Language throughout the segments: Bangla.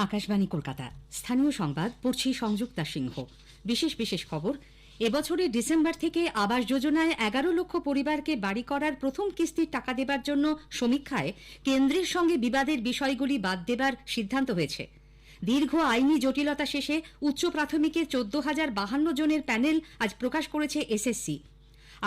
আকাশবাণী কলকাতা স্থানীয় সংবাদ পড়ছি সংযুক্তা সিংহ। বিশেষ খবর। এবছরের ডিসেম্বর থেকে আবাস যোজনায় 11 লক্ষ পরিবারকে বাড়ি করার প্রথম কিস্তির টাকা দেবার জন্য সমীক্ষায় কেন্দ্রের সঙ্গে বিবাদের বিষয়গুলি বাদ দেবার সিদ্ধান্ত হয়েছে। দীর্ঘ আইনি জটিলতা শেষে উচ্চ প্রাথমিকের 14,052 জনের প্যানেল আজ প্রকাশ করেছে এসএসসি।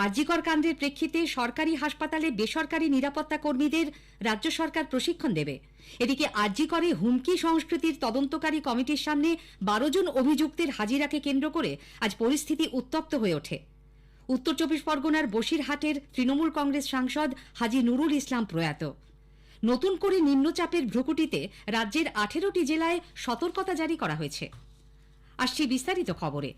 আরজিকর কাণ্ডের প্রেক্ষিতে সরকারি হাসপাতালে বেসরকারি নিরাপত্তা কর্মীদের রাজ্য সরকার প্রশিক্ষণ দেবে। এদিকে আরজিকরে হুমকি সংস্কৃতির তদন্তকারী কমিটির সামনে 12 জন অভিযুক্তের হাজিরাকে কেন্দ্র করে আজ পরিস্থিতি উত্তপ্ত হয়ে ওঠে। উত্তর 24 পরগনার বসিরহাটের তৃণমূল কংগ্রেস সাংসদ হাজী নুরুল ইসলাম প্রয়াত। নতুন করে নিম্নচাপের ভ্রুকুটিতে রাজ্যের 18টি জেলায় সতর্কতা জারি করা হয়েছে। আসছি বিস্তারিত খবরে।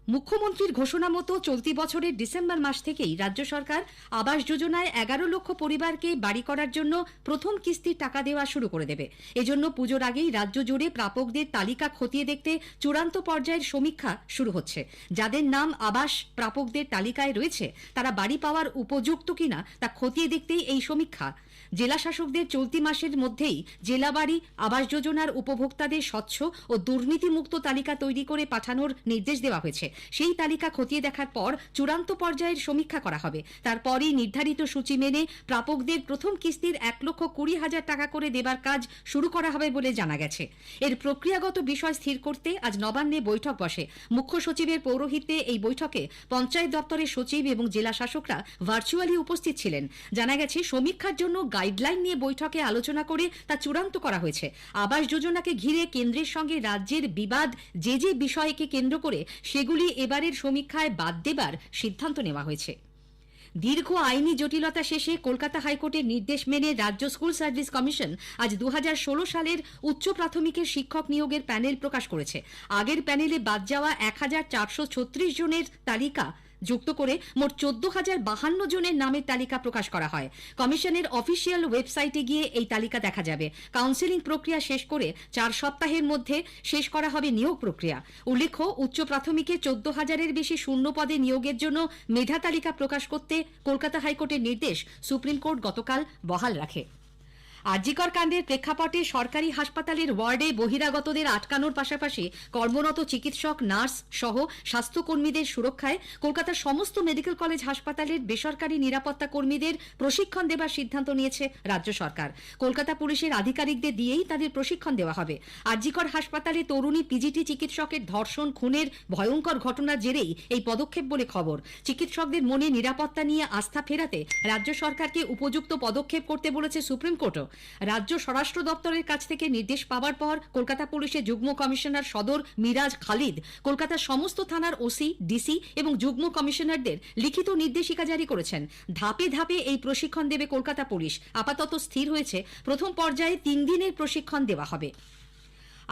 মুখ্যমন্ত্রীর ঘোষণা মতো চলতি বছরের ডিসেম্বর মাস থেকেই রাজ্য সরকার আবাস যোজনায় 11 লক্ষ পরিবারকে বাড়ি করার জন্য প্রথম কিস্তির টাকা দেওয়া শুরু করে দেবে। এজন্য পুজোর আগেই রাজ্য জুড়ে প্রাপকদের তালিকা খতিয়ে দেখতে চূড়ান্ত পর্যায়ের সমীক্ষা শুরু হচ্ছে। যাদের নাম আবাস প্রাপকদের তালিকায় রয়েছে তারা বাড়ি পাওয়ার উপযুক্ত কিনা তা খতিয়ে দেখতেই এই সমীক্ষা। জেলা শাসকদের চলতি মাসের মধ্যেই জেলা বাড়ি আবাস যোজনার উপভোক্তাদের স্বচ্ছ ও দুর্নীতিমুক্ত তালিকা তৈরি করে পাঠানোর নির্দেশ দেওয়া হয়েছে। সেই তালিকা খতিয়ে দেখার পর চূড়ান্ত পর্যায়ের সমীক্ষা করা হবে। তারপরই নির্ধারিত সূচি মেনে প্রাপকদের প্রথম কিস্তির 1,20,000 টাকা করে দেবার কাজ শুরু করা হবে বলে জানা গেছে। এর প্রক্রিয়াগত বিষয় স্থির করতে আজ নবান্নে বৈঠক বসে। মুখ্য সচিবের পৌরোহিত্যে এই বৈঠকে পঞ্চায়েত দপ্তরের সচিব এবং জেলা শাসকরা ভার্চুয়ালি উপস্থিত ছিলেন। জানা গেছে সমীক্ষার জন্য গাইডলাইন নিয়ে বৈঠকে আলোচনা করে তা চূড়ান্ত করা হয়েছে। আবাস যোজনাকে ঘিরে কেন্দ্রের সঙ্গে রাজ্যের বিবাদ যে বিষয়কে কেন্দ্র করে সেগুলি এবারের সমীক্ষায় বাদ দেবার সিদ্ধান্ত নেওয়া হয়েছে। দীর্ঘ আইনি জটিলতা শেষে কলকাতা হাইকোর্টের নির্দেশ মেনে রাজ্য স্কুল সার্ভিস কমিশন আজ 2016 সালের উচ্চ প্রাথমিকের শিক্ষক নিয়োগের প্যানেল প্রকাশ করেছে। আগের প্যানেলে বাদ যাওয়া 1436 জনের তালিকা যুক্ত করে মোট 14,052 জনের নামের তালিকা প্রকাশ করা হয়। কমিশনের অফিসিয়াল ওয়েবসাইটে গিয়ে এই তালিকা দেখা যাবে। কাউন্সেলিং প্রক্রিয়া শেষ করে 4 সপ্তাহের মধ্যে শেষ করা হবে নিয়োগ প্রক্রিয়া। উল্লেখ্য, উচ্চ প্রাথমিকে 14,000-এর বেশি শূন্য পদে নিয়োগের জন্য মেধা তালিকা প্রকাশ করতে কলকাতা হাইকোর্টের নির্দেশ সুপ্রিম কোর্ট গতকাল বহাল রাখে। আরজিকর কাণ্ডের প্রেক্ষাপটে সরকারি হাসপাতালের ওয়ার্ডে বহিরাগতদের আটকানোর পাশাপাশি কর্মরত চিকিৎসক, নার্স সহ স্বাস্থ্যকর্মীদের সুরক্ষায় কলকাতার সমস্ত মেডিকেল কলেজ হাসপাতালের বেসরকারি নিরাপত্তা কর্মীদের প্রশিক্ষণ দেবার সিদ্ধান্ত নিয়েছে রাজ্য সরকার। কলকাতা পুলিশের আধিকারিকদের দিয়েই তাদের প্রশিক্ষণ দেওয়া হবে। আরজিকর হাসপাতালে তরুণী পিজিটি চিকিৎসকের ধর্ষণ খুনের ভয়ঙ্কর ঘটনার জেরেই এই পদক্ষেপ বলে খবর। চিকিৎসকদের মনে নিরাপত্তা নিয়ে আস্থা ফেরাতে রাজ্য সরকারকে উপযুক্ত পদক্ষেপ করতে বলেছে সুপ্রিম কোর্টও। রাজ্য স্বরাষ্ট্র দপ্তরের কাছ থেকে নির্দেশ পাওয়ার পর কলকাতা পুলিশের যুগ্ম কমিশনার সদর মিরাজ খালিদ কলকাতার সমস্ত থানার ওসি, ডিসি এবং যুগ্ম কমিশনারদের লিখিত নির্দেশিকা জারি করেছেন। ধাপে ধাপে এই প্রশিক্ষণ দেবে কলকাতা পুলিশ। আপাতত স্থির হয়েছে প্রথম পর্যায়ে 3 দিনের প্রশিক্ষণ দেওয়া হবে।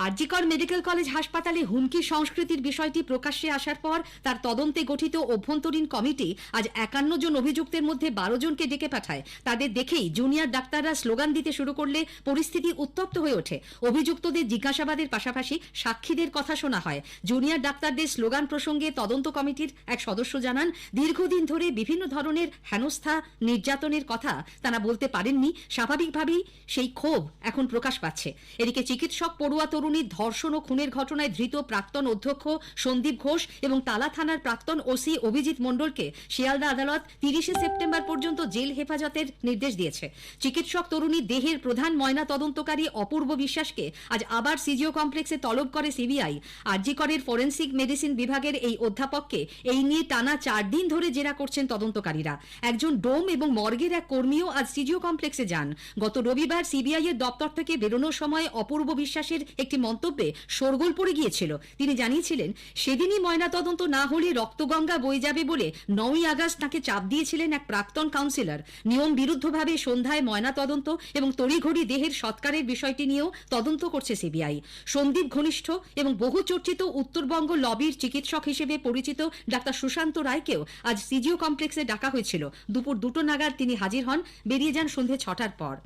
আরজিকর মেডিকেল কলেজ হাসপাতালে হুমকি সংস্কৃতির বিষয়টি প্রকাশ্যে আসার পর তার তদন্তে গঠিত অভ্যন্তরীণ কমিটি আজ 51 জন অভিযুক্তের মধ্যে 12 জনকে ডেকে পাঠায়। তাদের দেখেই জুনিয়র ডাক্তাররা স্লোগান দিতে শুরু করলে পরিস্থিতি উত্তপ্ত হয়ে ওঠে। অভিযুক্তদের জিজ্ঞাসাবাদের পাশাপাশি সাক্ষীদের কথা শোনা হয়। জুনিয়র ডাক্তারদের স্লোগান প্রসঙ্গে তদন্ত কমিটির এক সদস্য জানান, দীর্ঘদিন ধরে বিভিন্ন ধরনের হেনস্থা, নির্যাতনের কথা তারা বলতে পারেননি। স্বাভাবিকভাবেই সেই ক্ষোভ এখন প্রকাশ পাচ্ছে। এদিকে চিকিৎসক পড়ুয়া তরুণীর ধর্ষণ ও খুনের ঘটনায় ধৃত প্রাক্তন অধ্যক্ষ সন্দীপ ঘোষ এবং তালা থানার প্রাক্তন ওসি অভিজিৎ মণ্ডলকে শিয়ালদা আদালত 30 সেপ্টেম্বর পর্যন্ত জেল হেফাজতের নির্দেশ দিয়েছে। চিকিৎসক তরুণীর দেহের প্রধান ময়না তদন্তকারী অপূর্ব বিশ্বাসকে আজ আবার সিজিও কমপ্লেক্সে তলব করে সিবিআই। আরজিকরের ফরেনসিক মেডিসিন বিভাগের এই অধ্যাপককে এই নিয়ে টানা 4 দিন ধরে জেরা করছেন তদন্তকারীরা। একজন ডোম এবং মর্গের এক কর্মীও আজ সিজিও কমপ্লেক্সে যান। গত রবিবার সিবিআই এর দপ্তর থেকে বেরোনোর সময় অপূর্ব বিশ্বাসের একটি মন্তব্যে শোরগোল পড়ে গিয়েছিল। তিনি জানিয়েছিলেন, সেদিনই ময়নাতদন্ত না হলে রক্তগঙ্গা বয়ে যাবে বলে 9ই আগস্ট তাকে চাপ দিয়েছিলেন এক প্রাক্তন কাউন্সিলর। নিয়ম বিরুদ্ধভাবে সন্ধ্যায় ময়নাতদন্ত এবং তড়িঘড়ি দেহের সৎকারের বিষয়টি নিয়েও তদন্ত করছে সিবিআই। সন্দীপ ঘনিষ্ঠ এবং বহু চর্চিত উত্তরবঙ্গ লবির চিকিৎসক হিসেবে পরিচিত ডাক্তার সুশান্ত রায়কেও আজ সিজিও কমপ্লেক্সে ডাকা হয়েছিল। দুপুর 2টো নাগাদ তিনি হাজির হন, বেরিয়ে যান সন্ধে 6টার পর।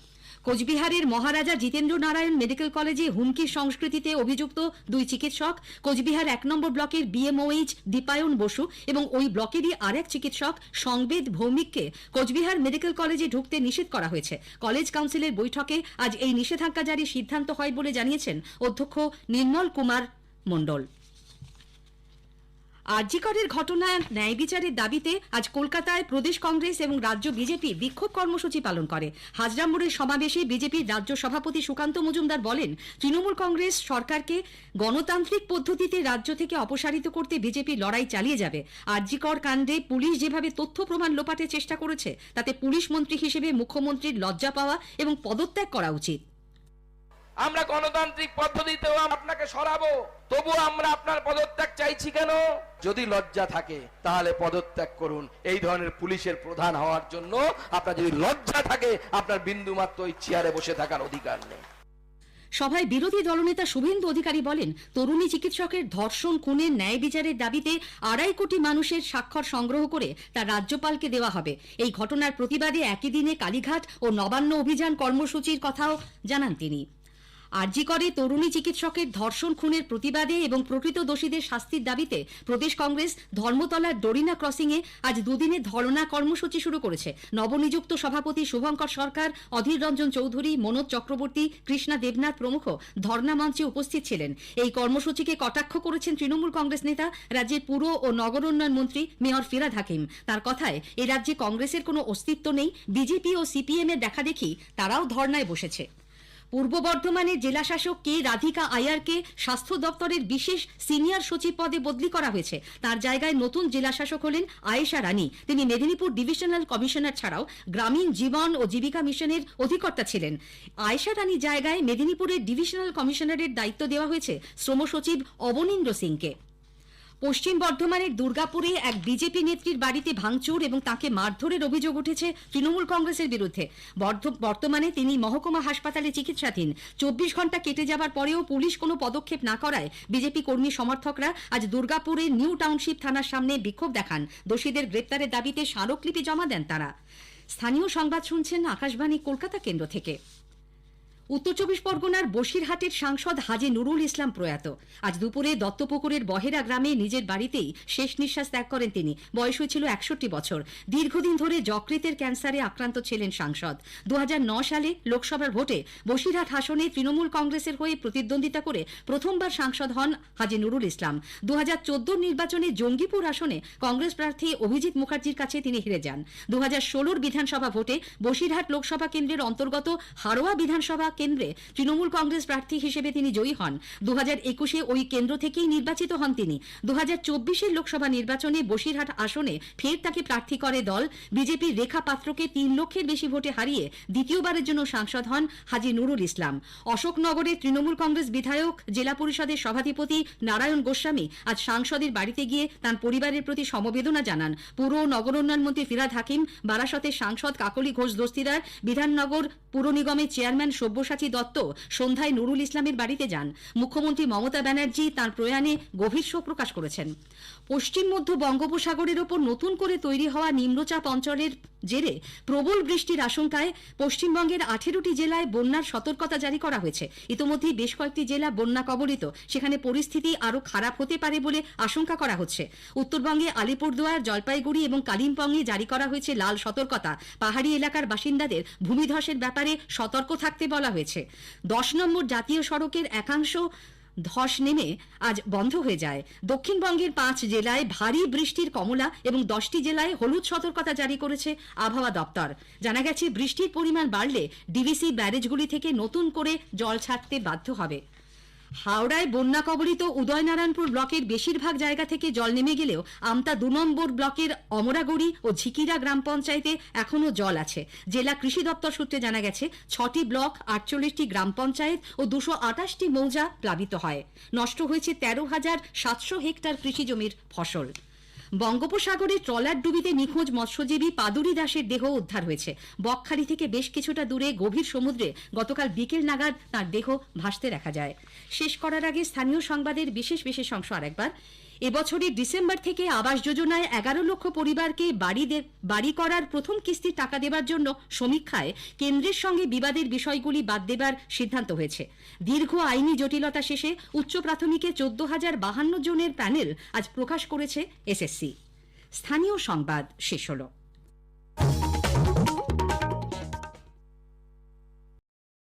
কোচবিহারের মহারাজা জিতেন্দ্র নারায়ণ মেডিকেল কলেজে হুমকির সংস্কৃতিতে অভিযুক্ত দুই চিকিৎসক, কোচবিহার 1 নম্বর ব্লকের বিএমওএইচ দীপায়ন বসু এবং ওই ব্লকেরই আরেক চিকিৎসক সংবেদ ভৌমিককে কোচবিহার মেডিকেল কলেজে ঢুকতে নিষেধ করা হয়েছে। কলেজ কাউন্সিলের বৈঠকে আজ এই নিষেধাজ্ঞা জারির সিদ্ধান্ত হয় বলে জানিয়েছেন অধ্যক্ষ নির্মল কুমার মণ্ডল। আরজি করের ঘটনায় ন্যায় বিচারের দাবিতে আজ কলকাতায় প্রদেশ কংগ্রেস এবং রাজ্য বিজেপি বিক্ষোভ কর্মসূচি পালন করে। হাজরা মোড়ের সমাবেশে বিজেপির রাজ্য সভাপতি সুকান্ত মজুমদার বলেন, তৃণমূল কংগ্রেস সরকারকে গণতান্ত্রিক পদ্ধতিতে রাজ্য থেকে অপসারিত করতে বিজেপি লড়াই চালিয়ে যাবে। আরজি কর কাণ্ডে পুলিশ যেভাবে তথ্য প্রমাণ লোপাটের চেষ্টা করেছে তাতে পুলিশ মন্ত্রী হিসেবে মুখ্যমন্ত্রীর লজ্জা পাওয়া এবং পদত্যাগ করা উচিত। আমরা গণতান্ত্রিক পদ্ধতিতেও আপনাকে সরাবো, তবুও আমরা আপনার পদত্যাগ চাইছি কেন? যদি লজ্জা থাকে তাহলে পদত্যাগ করুন। এই ধরনের পুলিশের প্রধান হওয়ার জন্য আপনার যদি লজ্জা থাকে, আপনার বিন্দুমাত্র ওই চেয়ারে বসে থাকার অধিকার নেই। সভায় বিরোধী দলনেতা শুভেন্দু অধিকারী বলেন, তরুণী চিকিৎসকের ধর্ষণ খুনের ন্যায় বিচারের দাবিতে 2.5 কোটি মানুষের স্বাক্ষর সংগ্রহ করে তা রাজ্যপালকে দেওয়া হবে। এই ঘটনার প্রতিবাদে একই দিনে কালীঘাট ও নবান্ন অভিযান কর্মসূচির কথাও জানান তিনি। আরজি করে তরুণী চিকিৎসকের ধর্ষণ খুনের প্রতিবাদে এবং প্রকৃত দোষীদের শাস্তির দাবিতে প্রদেশ কংগ্রেস ধর্মতলার ডরিনা ক্রসিংয়ে আজ দুদিনের ধর্ণা কর্মসূচি শুরু করেছে। নবনিযুক্ত সভাপতি শুভঙ্কর সরকার, অধীর রঞ্জন চৌধুরী, মনোজ চক্রবর্তী, কৃষ্ণা দেবনাথ প্রমুখ ধর্ণা মঞ্চে উপস্থিত ছিলেন। এই কর্মসূচিকে কটাক্ষ করেছেন তৃণমূল কংগ্রেস নেতা, রাজ্যের পুর ও নগর উন্নয়ন মন্ত্রী মেয়র ফিরহাদ হাকিম। তার কথায়, এ রাজ্যে কংগ্রেসের কোনো অস্তিত্ব নেই, বিজেপি ও সিপিএম এর দেখাদেখি তারাও ধর্ণায় বসেছে। পূর্ব বর্ধমানের জেলাশাসক কে রাধিকা আয়ারকে স্বাস্থ্য দপ্তরের বিশেষ সিনিয়র সচিব পদে বদলি করা হয়েছে। তার জায়গায় নতুন জেলাশাসক হলেন আয়েশা রানী। তিনি মেদিনীপুর ডিভিশনাল কমিশনার ছাড়াও গ্রামীণ জীবন ও জীবিকা মিশনের অধিকর্তা ছিলেন। আয়েশা রানীর জায়গায় মেদিনীপুরের ডিভিশনাল কমিশনারের দায়িত্ব দেওয়া হয়েছে শ্রম সচিব অবনীন্দ্র সিংকে। পশ্চিম বর্ধমানের দুর্গাপুরে এক বিজেপি নেত্রীর বাড়িতে ভাঙচুর এবং তাকে মারধরের অভিযোগ উঠেছে তৃণমূল কংগ্রেসের বিরুদ্ধে। বর্তমানে তিনি মহকুমা হাসপাতালে চিকিৎসাধীন। 24 ঘন্টা কেটে যাবার পরেও পুলিশ কোনো পদক্ষেপ না করায় বিজেপি কর্মী সমর্থকরা আজ দুর্গাপুরের নিউ টাউনশিপ থানার সামনে বিক্ষোভ দেখান। দোষীদের গ্রেপ্তারের দাবিতে স্মারকলিপি জমা দেন তারা। স্থানীয় সংবাদ শুনছেন আকাশবাণী কলকাতা কেন্দ্র থেকে। উত্তর 24 পরগনার বসিরহাটের সাংসদ হাজী নুরুল ইসলাম প্রয়াত। আজ দুপুরে দত্তপুকুরের বহেরা গ্রামে নিজের বাড়িতেই শেষ নিঃশ্বাস ত্যাগ করেন তিনি। বয়স হয়েছিল 61 বছর। দীর্ঘদিন ধরে যকৃতের ক্যান্সারে আক্রান্ত ছিলেন সাংসদ। 2009 সালে লোকসভার ভোটে বসিরহাট আসনে তৃণমূল কংগ্রেসের হয়ে প্রতিদ্বন্দ্বিতা করে প্রথমবার সাংসদ হন হাজী নুরুল ইসলাম। 2014 নির্বাচনে জঙ্গিপুর আসনে কংগ্রেস প্রার্থী অভিজিৎ মুখার্জির কাছে তিনি হেরে যান। 2016 বিধানসভা ভোটে বসিরহাট লোকসভা কেন্দ্রের অন্তর্গত হারোয়া বিধানসভা কেন্দ্রে তৃণমূল কংগ্রেস প্রার্থী হিসেবে তিনি জয়ী হন। 2021-এ ওই কেন্দ্র থেকেই নির্বাচিত হন তিনি। 2024-এর লোকসভা নির্বাচনে বসিরহাট আসনে ফের তাকে প্রার্থী করে দল। বিজেপির রেখা পাত্রকে 3 লক্ষের বেশি ভোটে হারিয়ে দ্বিতীয়বারের জন্য সাংসদ হন হাজী নুরুল ইসলাম। অশোকনগরের তৃণমূল কংগ্রেস বিধায়ক, জেলা পরিষদের সভাধিপতি নারায়ণ গোস্বামী আজ সাংসদের বাড়িতে গিয়ে তাঁর পরিবারের প্রতি সমবেদনা জানান। পুর ও নগর উন্নয়ন মন্ত্রী ফিরহাদ হাকিম, বারাসতের সাংসদ কাকলি ঘোষ দস্তিদার, বিধাননগর পুর নিগমের চেয়ারম্যান সব্যসাচী দত্ত সন্ধ্যায় নুরুল ইসলামের বাড়িতে যান। মুখ্যমন্ত্রী মমতা ব্যানার্জি তাঁর প্রয়াণে গভীর শোক প্রকাশ করেছেন। পশ্চিম মধ্য বঙ্গোপসাগরের ওপর নতুন করে তৈরি হওয়া নিম্নচাপ অঞ্চলের জেরে প্রবল বৃষ্টির আশঙ্কায় পশ্চিমবঙ্গের 18টি জেলায় বন্যার সতর্কতা জারি করা হয়েছে। ইতিমধ্যেই বেশ কয়েকটি জেলা বন্যা কবলিত। সেখানে পরিস্থিতি আরও খারাপ হতে পারে বলে আশঙ্কা করা হচ্ছে। উত্তরবঙ্গে আলিপুরদুয়ার, জলপাইগুড়ি এবং কালিম্পংয়ে জারি করা হয়েছে লাল সতর্কতা। পাহাড়ি এলাকার বাসিন্দাদের ভূমিধসের ব্যাপারে সতর্ক থাকতে বলা হয়েছে। 10 নম্বর জাতীয় সড়কের একাংশ ধস নেমে আজ বন্ধ হয়ে যায়। দক্ষিণবঙ্গের 5 জেলায় ভারী বৃষ্টির কমলা এবং 10টি জেলায় হলুদ সতর্কতা জারি করেছে আবহাওয়া দপ্তর। জানা গেছে, বৃষ্টির পরিমাণ বাড়লে ডিভিসি ব্যারেজগুলি থেকে নতুন করে জল ছাড়তে বাধ্য হবে। হাওড়ায় বন্যা কবলিত উদয়নারায়ণপুর ব্লকের বেশিরভাগ জায়গা থেকে জল নেমে গেলেও আমতা 2 নম্বর ব্লকের অমরাগড়ি ও ঝিকিরা গ্রাম পঞ্চায়েতে এখনও জল আছে। জেলা কৃষি দপ্তর সূত্রে জানা গেছে, 6টি ব্লক, 48টি গ্রাম পঞ্চায়েত ও 228টি মৌজা প্লাবিত হয়। নষ্ট হয়েছে 13,700 হেক্টর কৃষি জমির ফসল। বঙ্গোপসাগরে ট্রলার ডুবিতে নিখোঁজ মৎস্যজীবী পাদুরি দাসের দেহ উদ্ধার হয়েছে। বকখালি থেকে বেশ কিছুটা দূরে গভীর সমুদ্রে গতকাল বিকেল নাগাদ তাঁর দেহ ভাসতে দেখা যায়। শেষ করার আগে স্থানীয় সংবাদের বিশেষ অংশ আরেকবার। এবছরের ডিসেম্বর থেকে আবাস যোজনায় 11 লক্ষ পরিবারকে বাড়ি করার প্রথম কিস্তির টাকা দেবার জন্য সমীক্ষায় কেন্দ্রের সঙ্গে বিবাদের বিষয়গুলি বাদ দেবার সিদ্ধান্ত হয়েছে। দীর্ঘ আইনি জটিলতা শেষে উচ্চ প্রাথমিকে 14,052 জনের প্যানেল আজ প্রকাশ করেছে এসএসসি। স্থানীয় সংবাদ শেষ হলো।